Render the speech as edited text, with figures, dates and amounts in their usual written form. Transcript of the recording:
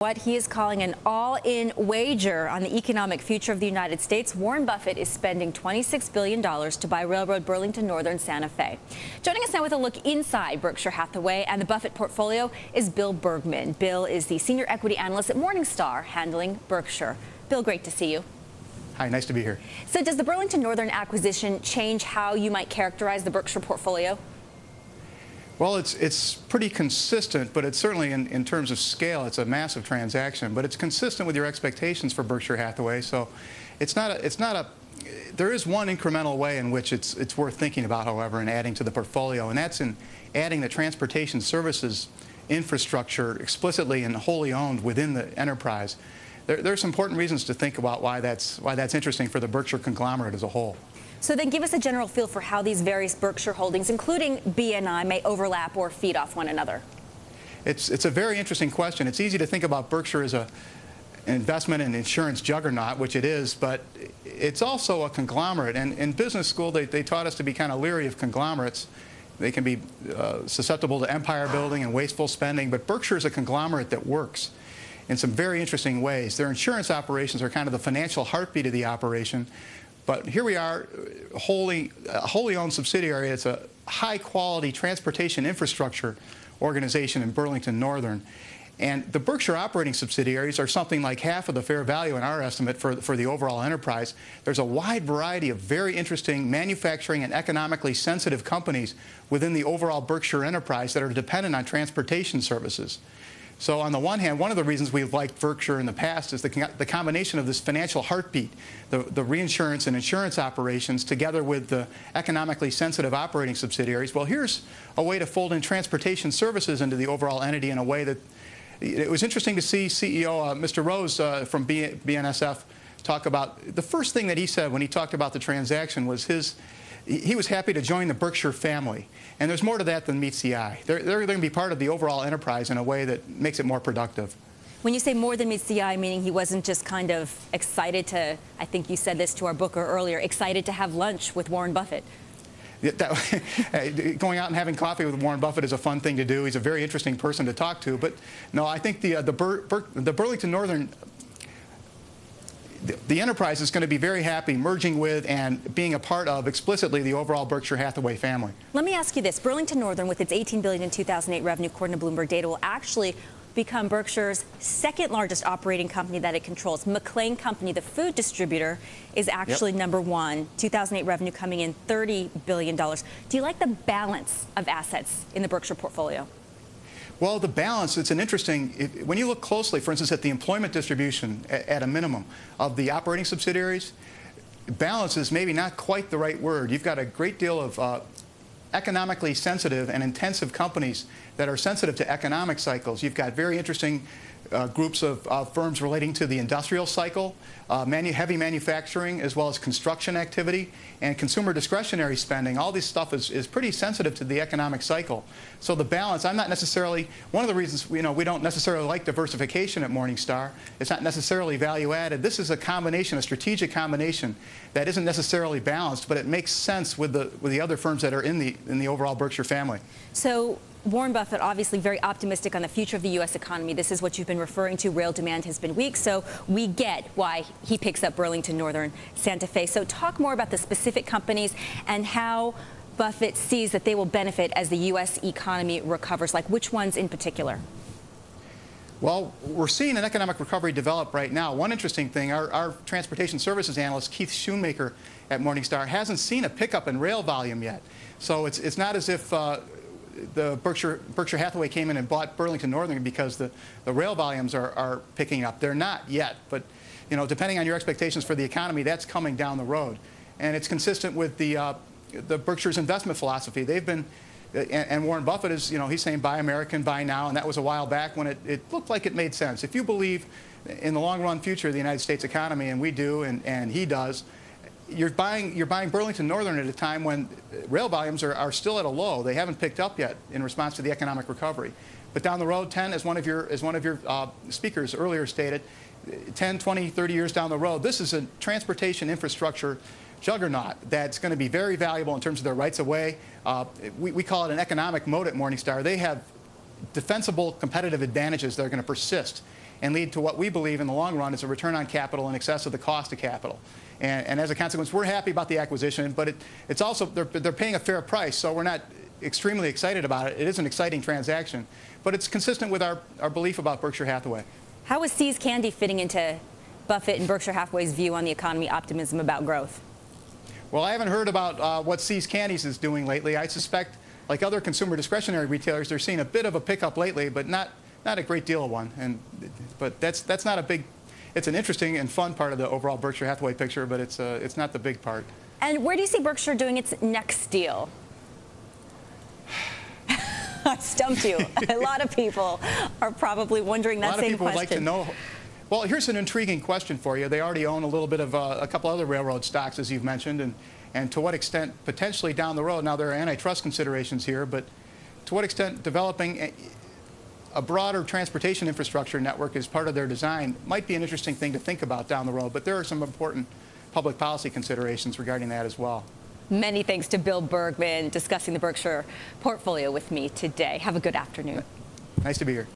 What he is calling an all-in wager on the economic future of the United States. Warren Buffett is spending $26 billion to buy railroad Burlington Northern Santa Fe. Joining us now with a look inside Berkshire Hathaway and the Buffett portfolio is Bill Bergman. Bill is the senior equity analyst at Morningstar, handling Berkshire. Bill, great to see you. Hi, nice to be here. So does the Burlington Northern acquisition change how you might characterize the Berkshire portfolio? Well, it's pretty consistent, but it's certainly in terms of scale, it's a massive transaction. But it's consistent with your expectations for Berkshire Hathaway. So there is one incremental way in which it's worth thinking about, however, in adding to the portfolio, and that's in adding the transportation services infrastructure explicitly and wholly owned within the enterprise. There's important reasons to think about why that's interesting for the Berkshire conglomerate as a whole. So then give us a general feel for how these various Berkshire holdings, including BNI, may overlap or feed off one another. It's a very interesting question. It's easy to think about Berkshire as an investment and insurance juggernaut, which it is, but it's also a conglomerate. And in business school, they taught us to be kind of leery of conglomerates. They can be susceptible to empire building and wasteful spending, but Berkshire is a conglomerate that works in some very interesting ways. Their insurance operations are kind of the financial heartbeat of the operation. But here we are, a wholly owned subsidiary. It's a high-quality transportation infrastructure organization in Burlington Northern. And the Berkshire operating subsidiaries are something like half of the fair value in our estimate for the overall enterprise. There's a wide variety of very interesting manufacturing and economically sensitive companies within the overall Berkshire enterprise that are dependent on transportation services. So on the one hand, one of the reasons we've liked Berkshire in the past is the combination of this financial heartbeat, the reinsurance and insurance operations, together with the economically sensitive operating subsidiaries. Well, here's a way to fold in transportation services into the overall entity in a way that it was interesting to see CEO Mr. Rose from BNSF talk about. The first thing that he said when he talked about the transaction was he was happy to join the Berkshire family. And there's more to that than meets the eye. They're going to be part of the overall enterprise in a way that makes it more productive. When you say more than meets the eye, meaning he wasn't just kind of excited to, I think you said this to our booker earlier, excited to have lunch with Warren Buffett. Going out and having coffee with Warren Buffett is a fun thing to do. He's a very interesting person to talk to. But no, I think the Burlington Northern, the enterprise is going to be very happy merging with and being a part of explicitly the overall Berkshire Hathaway family. Let me ask you this. Burlington Northern, with its $18 billion in 2008 revenue, according to Bloomberg data, will actually become Berkshire's second largest operating company that it controls. McLane Company, the food distributor, is actually number one. 2008 revenue coming in $30 billion. Do you like the balance of assets in the Berkshire portfolio? Well, the balance, it's an interesting, when you look closely, for instance, at the employment distribution at a minimum of the operating subsidiaries, balance is maybe not quite the right word. You've got a great deal of economically sensitive and intensive companies that are sensitive to economic cycles. You've got very interesting groups of firms relating to the industrial cycle, heavy manufacturing, as well as construction activity, and consumer discretionary spending. All this stuff is pretty sensitive to the economic cycle. So the balance, I'm not necessarily, one of the reasons we don't necessarily like diversification at Morningstar, it's not necessarily value added. This is a combination, a strategic combination that isn't necessarily balanced, but it makes sense with the other firms that are in the overall Berkshire family. So Warren Buffett obviously very optimistic on the future of the U.S. economy. This is what you've been referring to. Rail demand has been weak, so we get why he picks up Burlington Northern Santa Fe. So talk more about the specific companies and how Buffett sees that they will benefit as the U.S. economy recovers, like which ones in particular? Well, we're seeing an economic recovery develop right now. One interesting thing, our transportation services analyst, Keith Schoonmaker at Morningstar, hasn't seen a pickup in rail volume yet. So it's not as if the Berkshire Hathaway came in and bought Burlington Northern because the rail volumes are picking up. They're not yet, but depending on your expectations for the economy, that's coming down the road. And it's consistent with the Berkshire's investment philosophy. They've been, and Warren Buffett is, he's saying buy American, buy now, and that was a while back when it looked like it made sense. If you believe in the long-run future of the United States economy, and we do, and he does, you're buying Burlington Northern at a time when rail volumes are still at a low. They haven't picked up yet in response to the economic recovery. But down the road, 10, as one of your speakers earlier stated, 10, 20, 30 years down the road, this is a transportation infrastructure juggernaut that's going to be very valuable in terms of their rights of way. We call it an economic moat at Morningstar. They have defensible competitive advantages that are going to persist and lead to what we believe in the long run is a return on capital in excess of the cost of capital. And as a consequence, we're happy about the acquisition, but it's also, they're paying a fair price, so we're not extremely excited about it. It is an exciting transaction, but it's consistent with our belief about Berkshire Hathaway. How is See's Candy fitting into Buffett and Berkshire Hathaway's view on the economy, optimism about growth? Well, I haven't heard about what See's Candies is doing lately. I suspect, like other consumer discretionary retailers, they're seeing a bit of a pickup lately, but not a great deal of one. But that's not a big. It's an interesting and fun part of the overall Berkshire Hathaway picture, but it's not the big part. And where do you see Berkshire doing its next deal? I stumped you. A lot of people are probably wondering that same question. A lot of people would like to know. Well, here's an intriguing question for you. They already own a little bit of a couple other railroad stocks, as you've mentioned, and to what extent potentially down the road, now there are antitrust considerations here, but to what extent developing a broader transportation infrastructure network as part of their design might be an interesting thing to think about down the road, but there are some important public policy considerations regarding that as well. Many thanks to Bill Bergman discussing the Berkshire portfolio with me today. Have a good afternoon. Nice to be here.